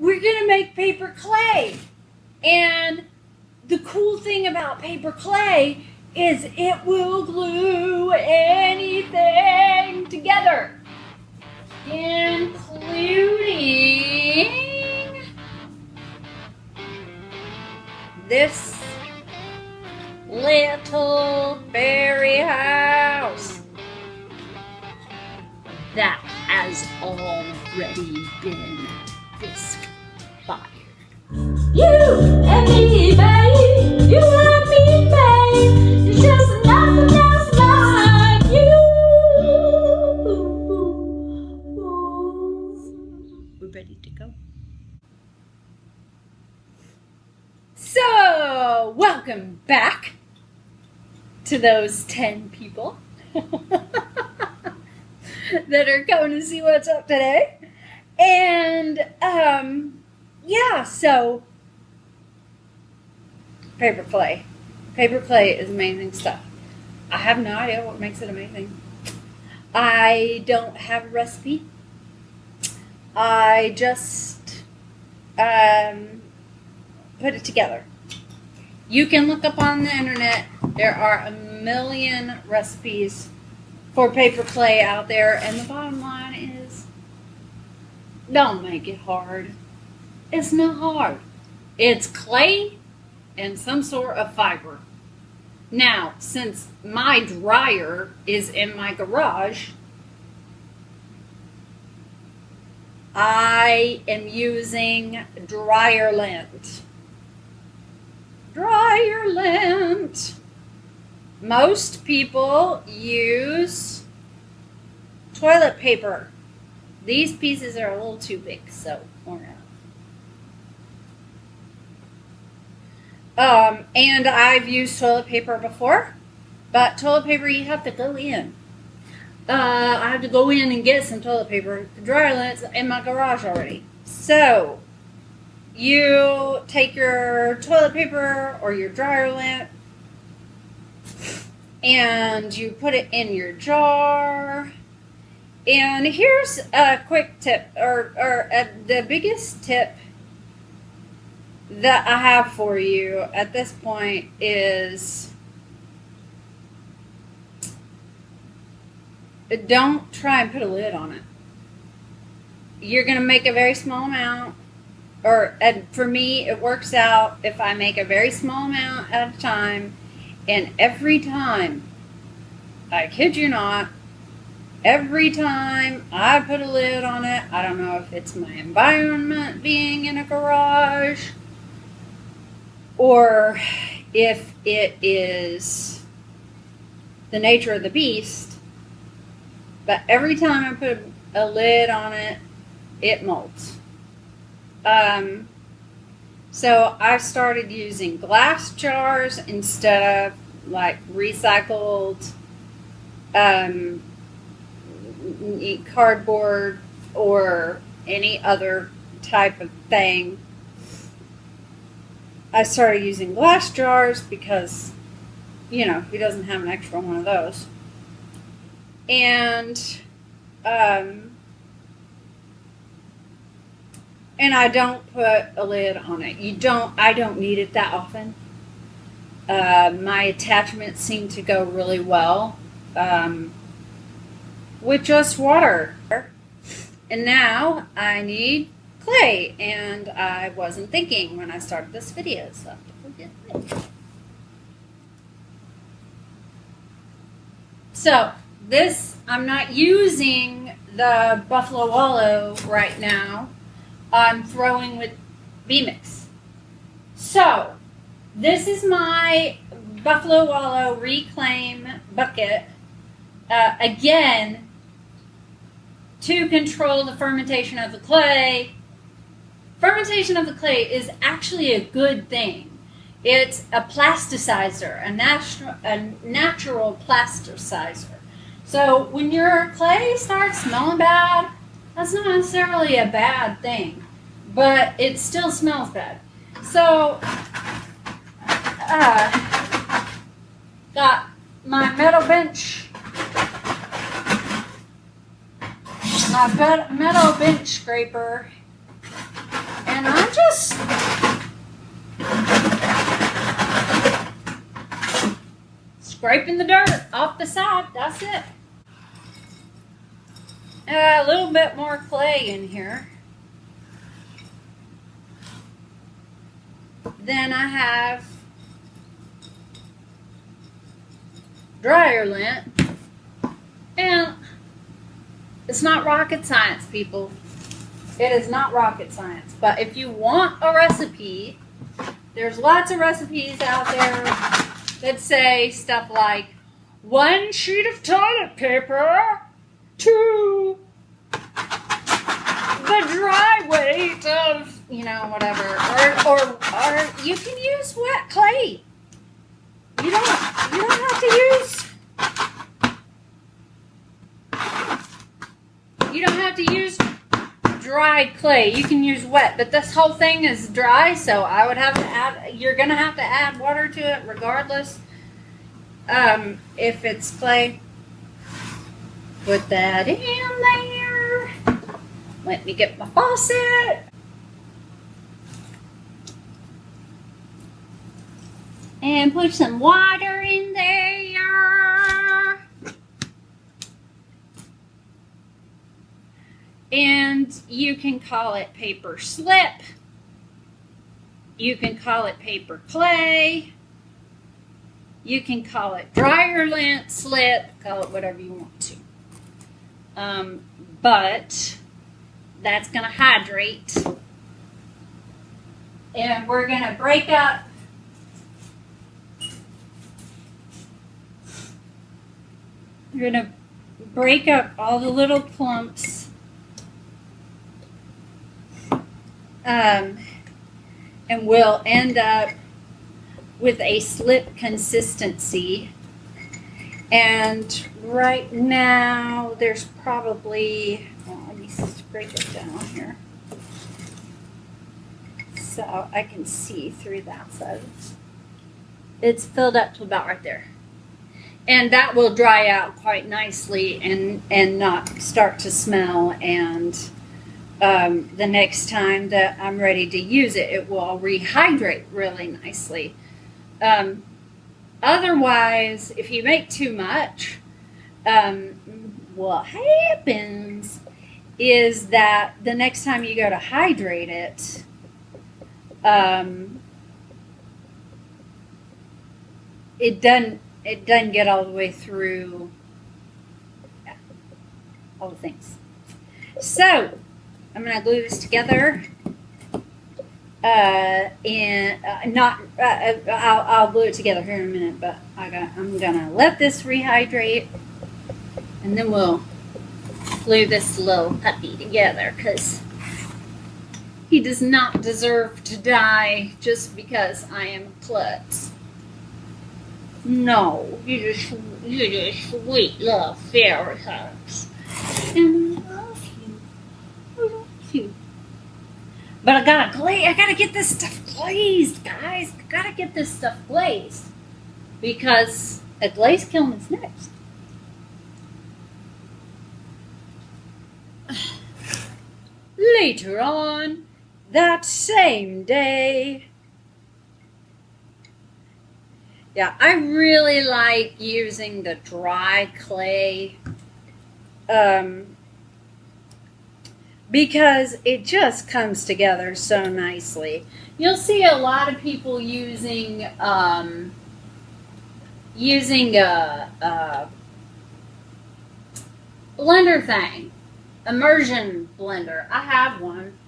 we're gonna make paper clay. And the cool thing about paper clay is it will glue anything together, including this little fairy house that has already been Bisque fired. You and me, babe. You and me, babe. It's just nothing else like you. We're ready to go. So, welcome back to those 10 people that are coming to see what's up today. And, yeah, so paper clay. Paper clay is amazing stuff. I have no idea what makes it amazing. I don't have a recipe. I just put it together. You can look up on the internet. There are a million recipes for paper clay out there, and the bottom line is, don't make it hard. It's not hard. It's clay and some sort of fiber. Now, since my dryer is in my garage, I am using dryer lint. Dryer lint. Most people use toilet paper. These pieces are a little too big, so we're not. And I've used toilet paper before, but toilet paper you have to go in. I have to go in and get some toilet paper. The dryer lint's in my garage already. So, you take your toilet paper or your dryer lint and you put it in your jar. And here's a quick tip, or the biggest tip that I have for you at this point is don't try and put a lid on it. You're going to make a very small amount, and for me it works out if I make a very small amount at a time, and every time, I kid you not, every time I put a lid on it, I don't know if it's my environment being in a garage or if it is the nature of the beast, but every time I put a lid on it, it molds. So I started using glass jars instead of like recycled cardboard or any other type of thing. I started using glass jars because, you know, who doesn't have an extra one of those? And I don't put a lid on it. I don't need it that often. My attachments seem to go really well with just water. And now I need clay, and I wasn't thinking when I started this video, so I have to forget it. So this, I'm not using the Buffalo Wallow right now. I'm throwing with B-Mix. So this is my Buffalo Wallow Reclaim bucket. Again, to control the fermentation of the clay. Fermentation of the clay is actually a good thing. It's a plasticizer, a natural plasticizer. So when your clay starts smelling bad, that's not necessarily a bad thing, but it still smells bad. So, got my metal bench, scraper, and scraping the dirt off the side. That's it. A little bit more clay in here. Then I have dryer lint. And it's not rocket science, people. It is not rocket science. But if you want a recipe, there's lots of recipes out there that say stuff like 1 sheet of toilet paper to the dry weight of, you know, whatever. Or you can use wet clay. You don't have to use dry clay. You can use wet, but this whole thing is dry, so I would have to add, you're gonna have to add water to it regardless. If it's clay, put that in there. Let me get my faucet. And put some water in there. And you can call it paper slip. You can call it paper clay. You can call it dryer lint slip. Call it whatever you want to. But that's going to hydrate. And we're going to break up all the little clumps. And we'll end up with a slip consistency. And right now there's probably, let me scrape it down here so I can see through that side. It's filled up to about right there. And that will dry out quite nicely and not start to smell, and the next time that I'm ready to use it, it will rehydrate really nicely. Otherwise, if you make too much, what happens is that the next time you go to hydrate it, it doesn't get all the way through all the things. So I'm going to glue this together. I'll glue it together here in a minute, but I'm gonna let this rehydrate, and then we'll glue this little puppy together, because he does not deserve to die just because I am a klutz. No, you're just sweet little fairy hugs, and I love you. I love you. But I gotta get this stuff glazed, guys. I gotta get this stuff glazed, because a glaze kiln is next. Later on, that same day. Yeah, I really like using the dry clay. Because it just comes together so nicely. You'll see a lot of people using a blender thing, immersion blender. I have one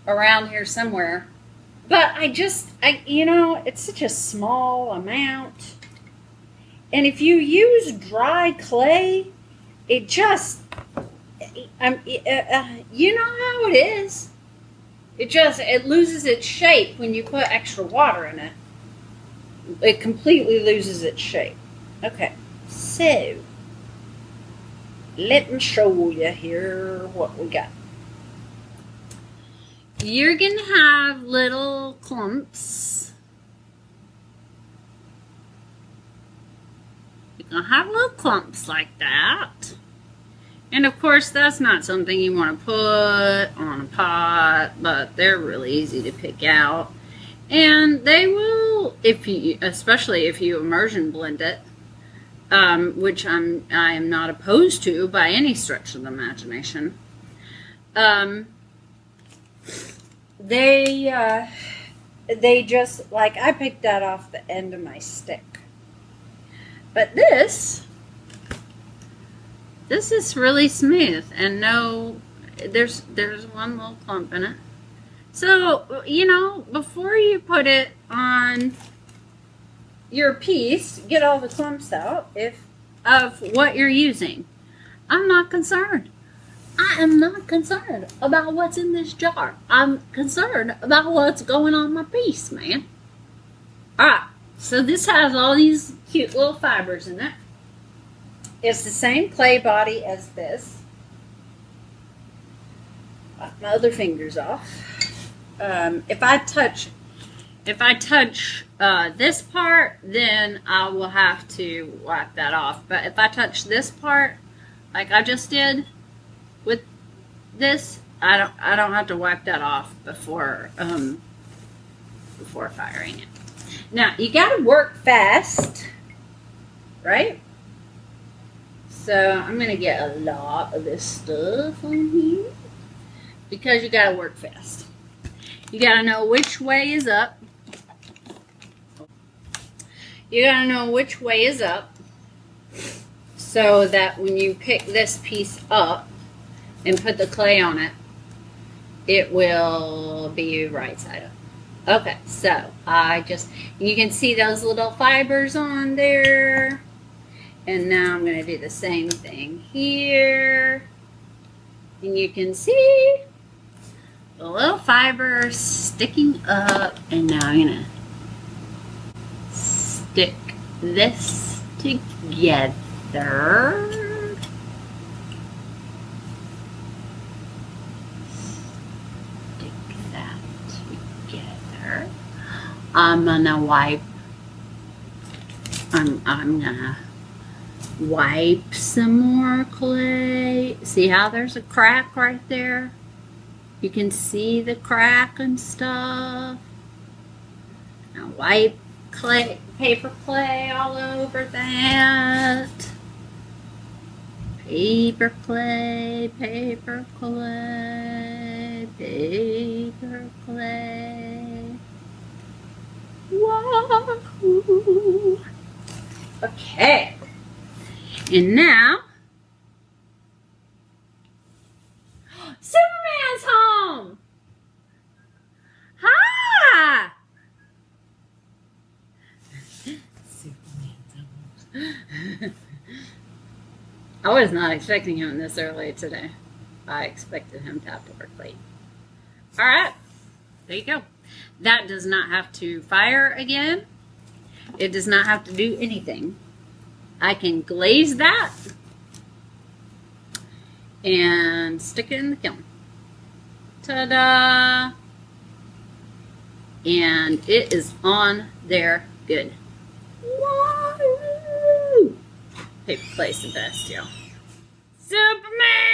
around here somewhere, but it's such a small amount. And if you use dry clay, it just, you know how it is. It loses its shape when you put extra water in it. It completely loses its shape. Okay, so let me show you here what we got. You're gonna have little clumps. You're gonna have little clumps like that. And of course, that's not something you want to put on a pot, but they're really easy to pick out. And they will, especially if you immersion blend it, which I am not opposed to by any stretch of the imagination. They just, like, I picked that off the end of my stick. But this is really smooth, and no, there's one little clump in it. So, you know, before you put it on your piece, get all the clumps out of what you're using. I'm not concerned. I am not concerned about what's in this jar. I'm concerned about what's going on my piece, man. Alright, so this has all these cute little fibers in it. It's the same clay body as this. Wipe my other fingers off. If I touch this part, then I will have to wipe that off. But if I touch this part, like I just did with this, I don't have to wipe that off before firing it. Now you got to work fast, right? So I'm gonna get a lot of this stuff on here because you got to work fast. You got to know which way is up. You got to know which way is up so that when you pick this piece up and put the clay on it, it will be right side up. Okay, so you can see those little fibers on there. And now I'm going to do the same thing here. And you can see the little fibers sticking up. And now I'm going to stick this together. Stick that together. I'm going to wipe. I'm going to wipe some more clay. See how there's a crack right there? You can see the crack and stuff. Now wipe clay, paper clay all over that. Paper clay, paper clay, paper clay. Wahoo! Okay. And now, Superman's home! Hi! Superman's home. I was not expecting him this early today. I expected him to have to work late. Alright, there you go. That does not have to fire again. It does not have to do anything. I can glaze that and stick it in the kiln. Ta-da! And it is on there good. Woo! Paper clay's the best, y'all. Superman!